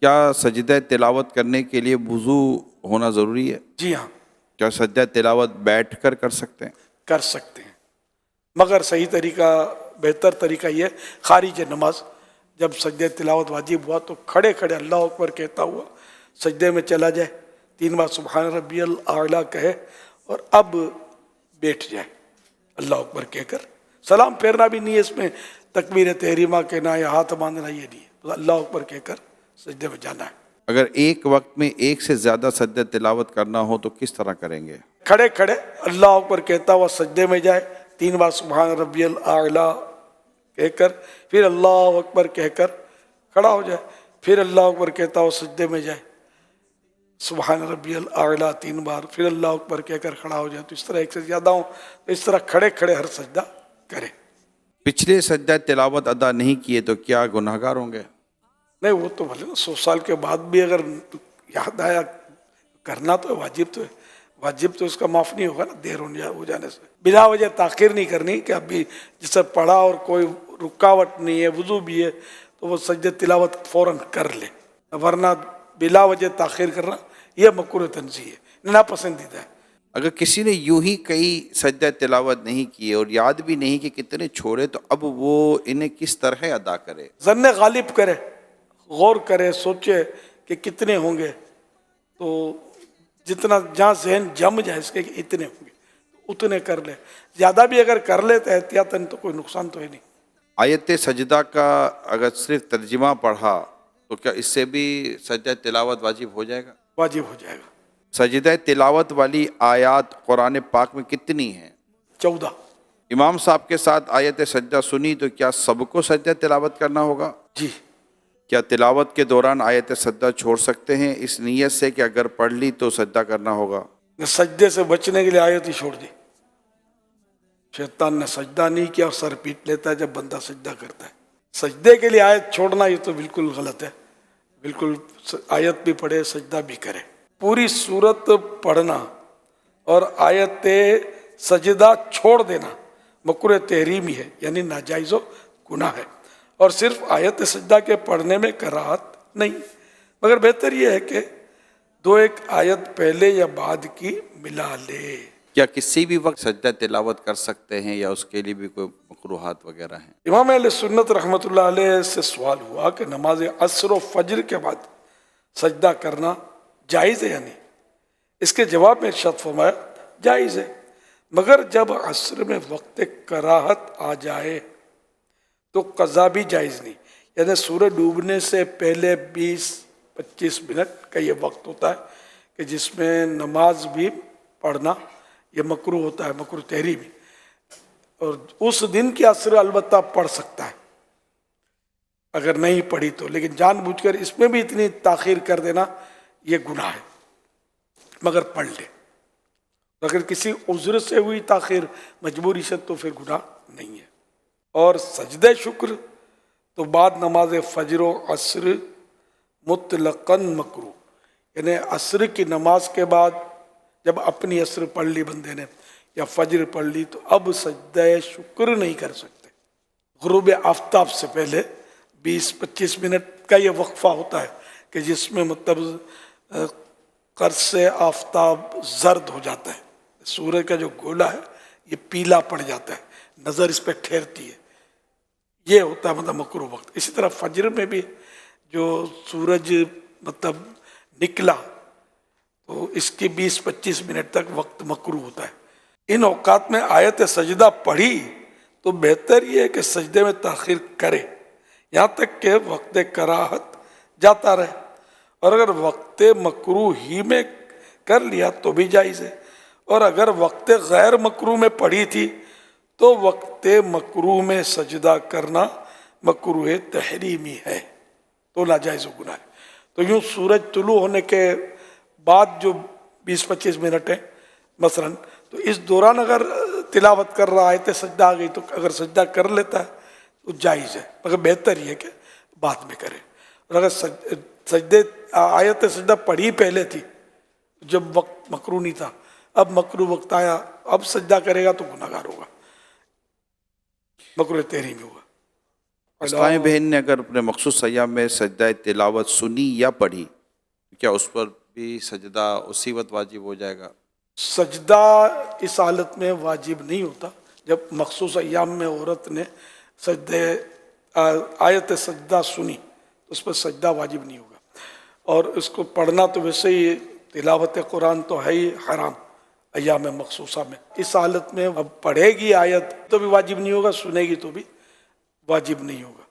کیا سجدہ تلاوت کرنے کے لیے وضو ہونا ضروری ہے؟ جی ہاں، کیا سجدہ تلاوت بیٹھ کر کر سکتے ہیں؟ کر سکتے ہیں، مگر صحیح طریقہ، بہتر طریقہ یہ خارج نماز جب سجدہ تلاوت واجب ہوا تو کھڑے کھڑے اللہ اکبر کہتا ہوا سجدے میں چلا جائے، 3 بار سبحان ربی الاعلیٰ کہے اور اب بیٹھ جائے اللہ اکبر کہہ کر. سلام پھیرنا بھی نہیں ہے اس میں، تکبیر تحریمہ کہنا یا ہاتھ باندھنا یہ نہیں ہے، تو اللہ اکبر کہہ کر سجدے میں جانا ہے. اگر ایک وقت میں ایک سے زیادہ سجدہ تلاوت کرنا ہو تو کس طرح کریں گے؟ کھڑے کھڑے اللہ اکبر کہتا ہوا سجدے میں جائے، 3 بار سبحان ربی الاعلیٰ کہہ کر پھر اللہ اکبر کہہ کر کھڑا ہو جائے، پھر اللہ اکبر کہتا ہوا سجدے میں جائے، سبحان ربی الاعلیٰ 3 بار، پھر اللہ اکبر کہہ کر کھڑا ہو جائے. تو اس طرح ایک سے زیادہ ہوں تو اس طرح کھڑے کھڑے ہر سجدہ کرے. پچھلے سجدہ تلاوت ادا نہیں کیے تو کیا گناہ گار ہوں گے؟ نہیں، وہ تو بھلے نا 100 سال کے بعد بھی اگر یاد آیا کرنا تو واجب تو ہے، واجب تو اس کا معاف نہیں ہوگا نا دیر ہو جانے سے. بلا وجہ تاخیر نہیں کرنی کہ ابھی جسے پڑھا اور کوئی رکاوٹ نہیں ہے، وضو بھی ہے تو وہ سجدہ تلاوت فوراً کر لے، ورنہ بلا وجہ تاخیر کرنا یہ مکروہ تنزیہ ہے، ناپسندیدہ ہے. اگر کسی نے یوں ہی کئی سجدہ تلاوت نہیں کیے اور یاد بھی نہیں کہ کتنے چھوڑے تو اب وہ انہیں کس طرح ادا کرے؟ ظن غالب کرے، غور کرے، سوچے کہ کتنے ہوں گے، تو جتنا جہاں ذہن جم جائے اس کے کہ اتنے ہوں گے اتنے کر لے. زیادہ بھی اگر کر لے تو احتیاطاً تو کوئی نقصان تو ہے نہیں. آیت سجدہ کا اگر صرف ترجمہ پڑھا تو کیا اس سے بھی سجدہ تلاوت واجب ہو جائے گا؟ واجب ہو جائے گا. سجدہ تلاوت والی آیات قرآن پاک میں کتنی ہیں؟ 14. امام صاحب کے ساتھ آیت سجدہ سنی تو کیا سب کو سجدہ تلاوت کرنا ہوگا؟ جی، کیا تلاوت کے دوران آیت سجدہ چھوڑ سکتے ہیں اس نیت سے کہ اگر پڑھ لی تو سجدہ کرنا ہوگا؟ سجدے سے بچنے کے لیے آیت ہی چھوڑ دی. شیطان نے سجدہ نہیں کیا اور سر پیٹ لیتا ہے جب بندہ سجدہ کرتا ہے. سجدے کے لیے آیت چھوڑنا یہ تو بالکل غلط ہے. بالکل آیت بھی پڑھے سجدہ بھی کرے. پوری سورت پڑھنا اور آیت سجدہ چھوڑ دینا مکروہ تحریمی ہے، یعنی ناجائز و گناہ ہے، اور صرف آیت سجدہ کے پڑھنے میں کراہت نہیں، مگر بہتر یہ ہے کہ 2-1 آیت پہلے یا بعد کی ملا لے. کیا کسی بھی وقت سجدہ تلاوت کر سکتے ہیں یا اس کے لیے بھی کوئی مکروہات وغیرہ ہیں؟ امام اہل سنت رحمۃ اللہ علیہ سے سوال ہوا کہ نماز عصر و فجر کے بعد سجدہ کرنا جائز ہے یا نہیں. اس کے جواب میں ارشاد فرمایا جائز ہے، مگر جب عصر میں وقت کراہت آ جائے تو قضا بھی جائز نہیں. یعنی سورج ڈوبنے سے پہلے 20-25 منٹ کا یہ وقت ہوتا ہے کہ جس میں نماز بھی پڑھنا یہ مکروہ ہوتا ہے، مکروہ تحریمی. اور اس دن کی عصر البتہ پڑھ سکتا ہے اگر نہیں پڑھی تو، لیکن جان بوجھ کر اس میں بھی اتنی تاخیر کر دینا یہ گناہ ہے، مگر پڑھ لے. اگر کسی عذر سے ہوئی تاخیر مجبوری سے تو پھر گناہ نہیں ہے. اور سجدہ شکر تو بعد نماز فجر و عصر مطلقاً مکروہ، یعنی عصر کی نماز کے بعد جب اپنی عصر پڑھ لی بندے نے یا فجر پڑھ لی تو اب سجدہ شکر نہیں کر سکتے. غروب آفتاب سے پہلے 20-25 منٹ کا یہ وقفہ ہوتا ہے کہ جس میں مطلب قرص آفتاب زرد ہو جاتا ہے، سورج کا جو گولا ہے یہ پیلا پڑ جاتا ہے، نظر اس پہ ٹھہرتی ہے، یہ ہوتا ہے مطلب مکروہ وقت. اسی طرح فجر میں بھی جو سورج مطلب نکلا تو اس کی 20-25 منٹ تک وقت مکروہ ہوتا ہے. ان اوقات میں آیت سجدہ پڑھی تو بہتر یہ ہے کہ سجدے میں تاخیر کرے یہاں تک کہ وقت کراہت جاتا رہے، اور اگر وقت مکروہ ہی میں کر لیا تو بھی جائز ہے، اور اگر وقت غیر مکروہ میں پڑھی تھی تو وقت مکروہ میں سجدہ کرنا مکروہ تحریمی ہے تو ناجائز و گناہ ہے. تو یوں سورج طلوع ہونے کے بعد جو 20-25 منٹ ہیں مثلاً، تو اس دوران اگر تلاوت کر رہا آیت سجدہ آ گئی تو اگر سجدہ کر لیتا ہے تو جائز ہے، مگر بہتر یہ ہے کہ بعد میں کرے. اور اگر سجدے آیت سجدہ پڑھی پہلے تھی جب وقت مکروہ نہیں تھا، اب مکروہ وقت آیا اب سجدہ کرے گا تو گناہ گار ہوگا، مکروہ تحریمی ہوگا. اسقائیں بہن نے اگر اپنے مخصوص ایام میں سجدہ تلاوت سنی یا پڑھی، کیا اس پر بھی سجدہ اسی وقت واجب ہو جائے گا؟ سجدہ اس حالت میں واجب نہیں ہوتا جب مخصوص ایام میں عورت نے آیت سجدہ سنی تو اس پر سجدہ واجب نہیں ہوگا، اور اس کو پڑھنا تو ویسے ہی تلاوت قرآن تو ہے ہی حرام ایام مخصوصہ میں، اس حالت میں اب پڑھے گی آیت تو بھی واجب نہیں ہوگا، سنے گی تو بھی واجب نہیں ہوگا۔